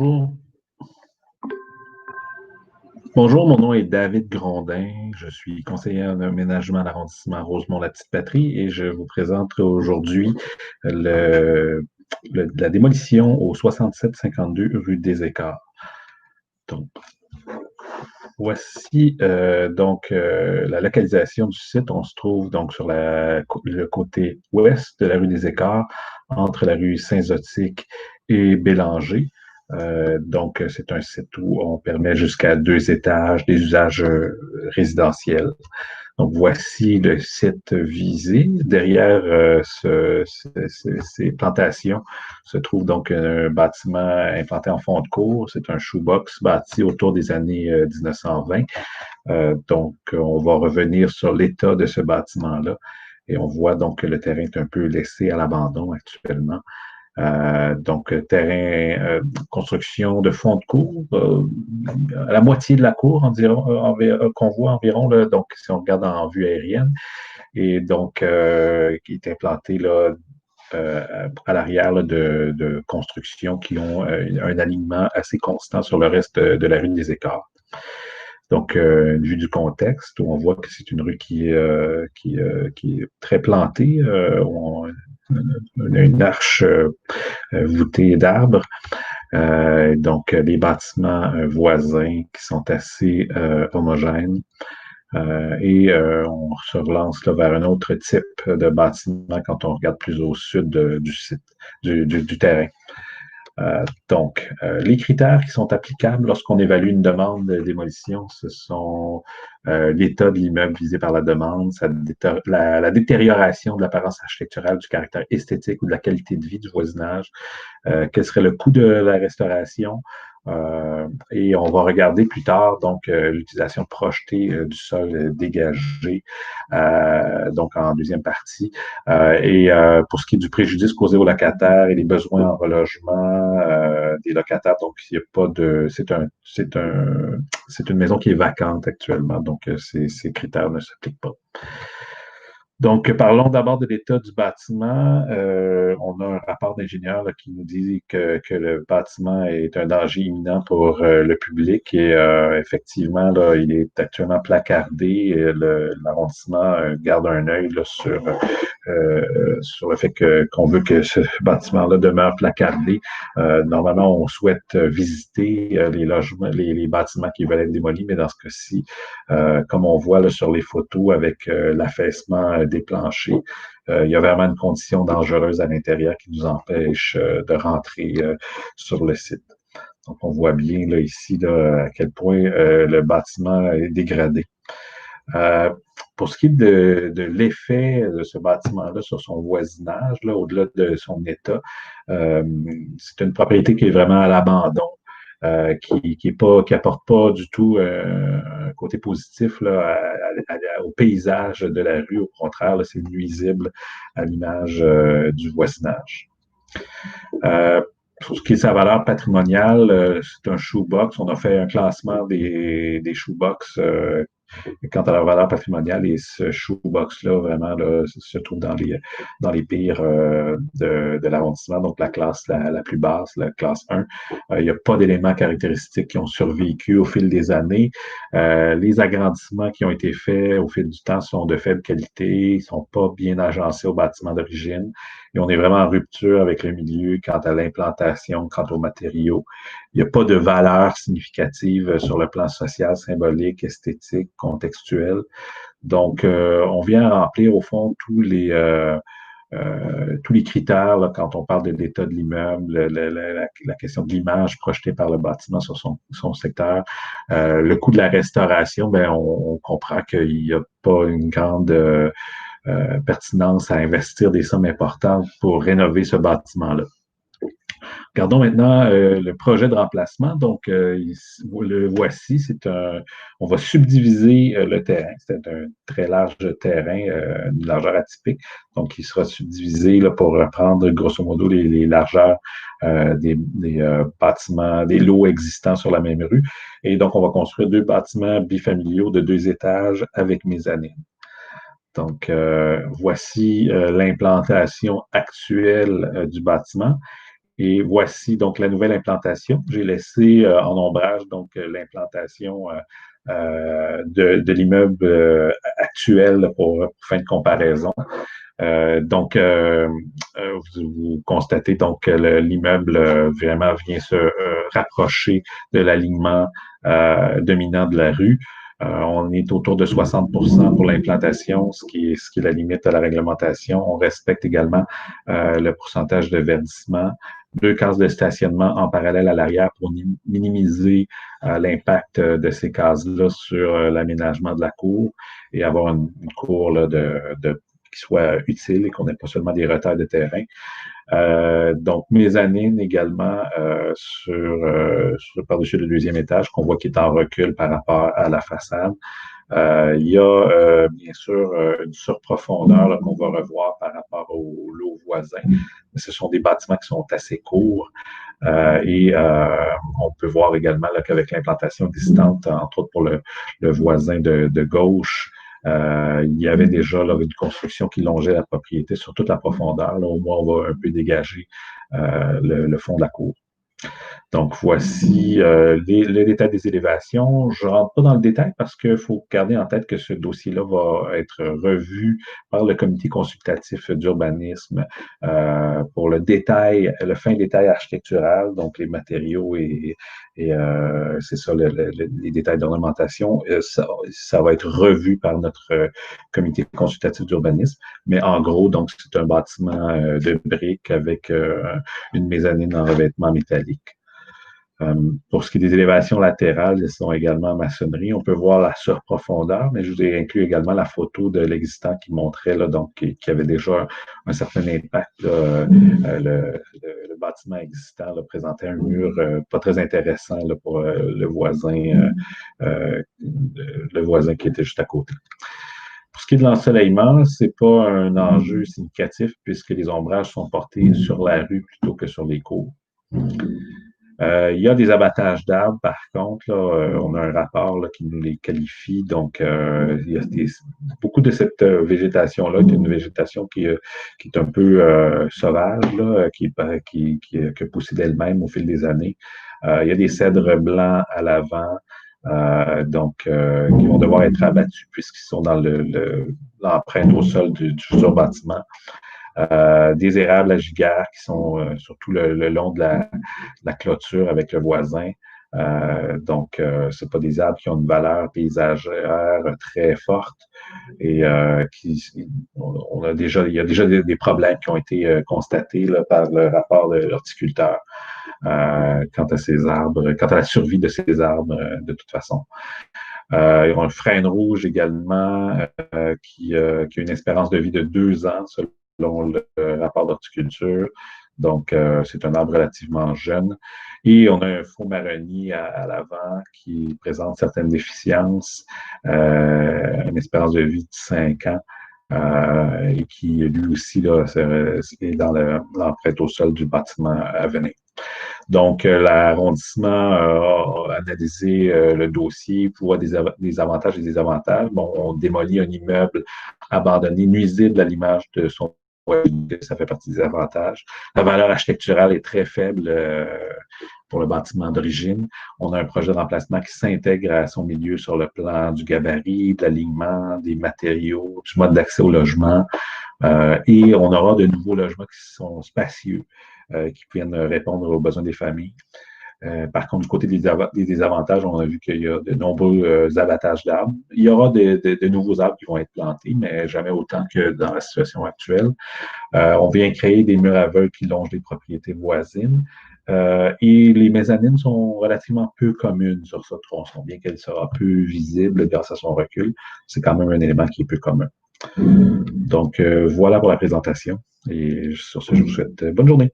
Bonjour. Bonjour, mon nom est David Grondin. Je suis conseiller en aménagement à l'arrondissement Rosemont-la-Petite-Patrie et je vous présente aujourd'hui le- la démolition au 6752 rue des Écarts. Donc, voici la localisation du site. On se trouve donc sur le côté ouest de la rue des Écarts, entre la rue Saint-Zotique et Bélanger. C'est un site où on permet jusqu'à 2 étages, des usages résidentiels. Donc, voici le site visé. Derrière ces plantations se trouve donc un bâtiment implanté en fond de cour. C'est un shoebox bâti autour des années 1920. On va revenir sur l'état de ce bâtiment-là. Et on voit donc que le terrain est un peu laissé à l'abandon actuellement. Terrain, construction de fond de cour, à la moitié de la cour, qu'on voit environ, là, donc si on regarde en vue aérienne, et donc qui est implanté là, à l'arrière là, de constructions qui ont un alignement assez constant sur le reste de la rue des Écarts. Donc, une vue du contexte, où on voit que c'est une rue qui est très plantée. On a une arche voûtée d'arbres. Les bâtiments voisins qui sont assez homogènes. On se relance là, vers un autre type de bâtiment quand on regarde plus au sud du site, du terrain. Les critères qui sont applicables lorsqu'on évalue une demande de démolition, ce sont l'état de l'immeuble visé par la demande, la détérioration de l'apparence architecturale, du caractère esthétique ou de la qualité de vie du voisinage, quel serait le coût de la restauration. Et on va regarder plus tard l'utilisation projetée du sol dégagé, donc en deuxième partie. Pour ce qui est du préjudice causé aux locataires et les besoins en relogement des locataires, donc il n'y a pas de, c'est une maison qui est vacante actuellement, donc ces critères ne s'appliquent pas. Donc, parlons d'abord de l'état du bâtiment. On a un rapport d'ingénieur qui nous dit que le bâtiment est un danger imminent pour le public et effectivement, là, il est actuellement placardé. Et l'arrondissement garde un œil là, sur le fait qu'on veut que ce bâtiment-là demeure placardé. Normalement, on souhaite visiter les logements, les bâtiments qui veulent être démolis, mais dans ce cas-ci, comme on voit là, sur les photos avec l'affaissement des planchers, il y a vraiment une condition dangereuse à l'intérieur qui nous empêche de rentrer sur le site. Donc, on voit bien là, ici là, à quel point le bâtiment est dégradé. Pour ce qui est de l'effet de ce bâtiment-là sur son voisinage, là, au-delà de son état, c'est une propriété qui est vraiment à l'abandon. Qui apporte pas du tout un côté positif là, au paysage de la rue. Au contraire, là, c'est nuisible à l'image du voisinage. Pour ce qui est de sa valeur patrimoniale, c'est un shoebox. On a fait un classement des shoebox quant à leur valeur patrimoniale, et ce shoebox-là, vraiment, là, se trouve dans les pires de l'arrondissement, donc la classe la plus basse, la classe 1. Il n'y a pas d'éléments caractéristiques qui ont survécu au fil des années. Les agrandissements qui ont été faits au fil du temps sont de faible qualité, ne sont pas bien agencés au bâtiment d'origine, et on est vraiment en rupture avec le milieu quant à l'implantation, quant aux matériaux. Il n'y a pas de valeur significative sur le plan social, symbolique, esthétique, contextuel. Donc, on vient remplir, au fond, tous les critères là, quand on parle de l'état de l'immeuble, la question de l'image projetée par le bâtiment sur son secteur. Le coût de la restauration, ben, on comprend qu'il n'y a pas une grande pertinence à investir des sommes importantes pour rénover ce bâtiment-là. Regardons maintenant le projet de remplacement. Donc, le voici, on va subdiviser le terrain. C'est un très large terrain, une largeur atypique. Donc, il sera subdivisé là, pour reprendre grosso modo les largeurs des bâtiments, des lots existants sur la même rue. Et donc, on va construire 2 bâtiments bifamiliaux de 2 étages avec mezzanine. Donc, voici l'implantation actuelle du bâtiment. Et voici donc la nouvelle implantation. J'ai laissé en ombrage donc l'implantation de l'immeuble actuel pour fin de comparaison. Vous constatez donc que l'immeuble vraiment vient se rapprocher de l'alignement dominant de la rue. On est autour de 60 pour l'implantation, ce qui est la limite à la réglementation. On respecte également le pourcentage de verdissement. 2 cases de stationnement en parallèle à l'arrière pour minimiser l'impact de ces cases-là sur l'aménagement de la cour et avoir une cour là, qui soit utile et qu'on n'ait pas seulement des retards de terrain. Donc, mezzanine également sur par-dessus le deuxième étage, qu'on voit qui est en recul par rapport à la façade. Il y a bien sûr une surprofondeur qu'on va revoir par rapport aux lots voisins. Ce sont des bâtiments qui sont assez courts. On peut voir également qu'avec l'implantation existante, entre autres pour le voisin de gauche, il y avait déjà là, une construction qui longeait la propriété sur toute la profondeur. Là, au moins, on va un peu dégager le fond de la cour. Donc, voici le détail des élévations. Je ne rentre pas dans le détail parce qu'il faut garder en tête que ce dossier-là va être revu par le comité consultatif d'urbanisme pour le détail, le fin détail architectural, donc les matériaux et c'est ça, les détails d'ornementation. Ça va être revu par notre comité consultatif d'urbanisme. Mais en gros, donc, c'est un bâtiment de briques avec une mezzanine en revêtement métallique. Pour ce qui est des élévations latérales, elles sont également en maçonnerie. On peut voir la surprofondeur, mais je vous ai inclus également la photo de l'existant qui montrait, là, donc, qui avait déjà un certain impact. Là, le bâtiment existant là, présentait un mur pas très intéressant là, pour le voisin qui était juste à côté. Pour ce qui est de l'ensoleillement, ce n'est pas un enjeu significatif puisque les ombrages sont portés sur la rue plutôt que sur les cours. Il y a des abattages d'arbres, par contre, là, on a un rapport là, qui nous les qualifie. Donc, il y a beaucoup de cette végétation-là est une végétation qui est un peu sauvage, là, qui a poussé d'elle-même au fil des années. Il y a des cèdres blancs à l'avant, qui vont devoir être abattus puisqu'ils sont dans l'empreinte au sol du futur bâtiment. Des érables à giguère qui sont surtout le long de la clôture avec le voisin. C'est pas des arbres qui ont une valeur paysagère très forte et il y a déjà des problèmes qui ont été constatés là, par le rapport de l'horticulteur quant à ces arbres, quant à la survie de ces arbres de toute façon. Il y aura un frêne rouge également qui a une espérance de vie de 2 ans selon le rapport d'horticulture. Donc, c'est un arbre relativement jeune. Et on a un faux marronnier à l'avant qui présente certaines déficiences, une espérance de vie de 5 ans. Et qui, lui aussi, là, est dans l'empreinte au sol du bâtiment à venir. Donc, l'arrondissement a analysé le dossier pour voir des avantages et des désavantages. Bon, on démolit un immeuble abandonné, nuisible à l'image de son ça fait partie des avantages. La valeur architecturale est très faible pour le bâtiment d'origine. On a un projet de remplacement qui s'intègre à son milieu sur le plan du gabarit, de l'alignement, des matériaux, du mode d'accès au logement. Et on aura de nouveaux logements qui sont spacieux, qui viennent répondre aux besoins des familles. Par contre, du côté des désavantages, on a vu qu'il y a de nombreux abattages d'arbres. Il y aura de nouveaux arbres qui vont être plantés, mais jamais autant que dans la situation actuelle. On vient créer des murs aveugles qui longent les propriétés voisines. Et les mezzanines sont relativement peu communes sur ce tronçon, bien qu'elle sera peu visible grâce à son recul. C'est quand même un élément qui est peu commun. Donc, voilà pour la présentation. Et sur ce, je vous souhaite bonne journée.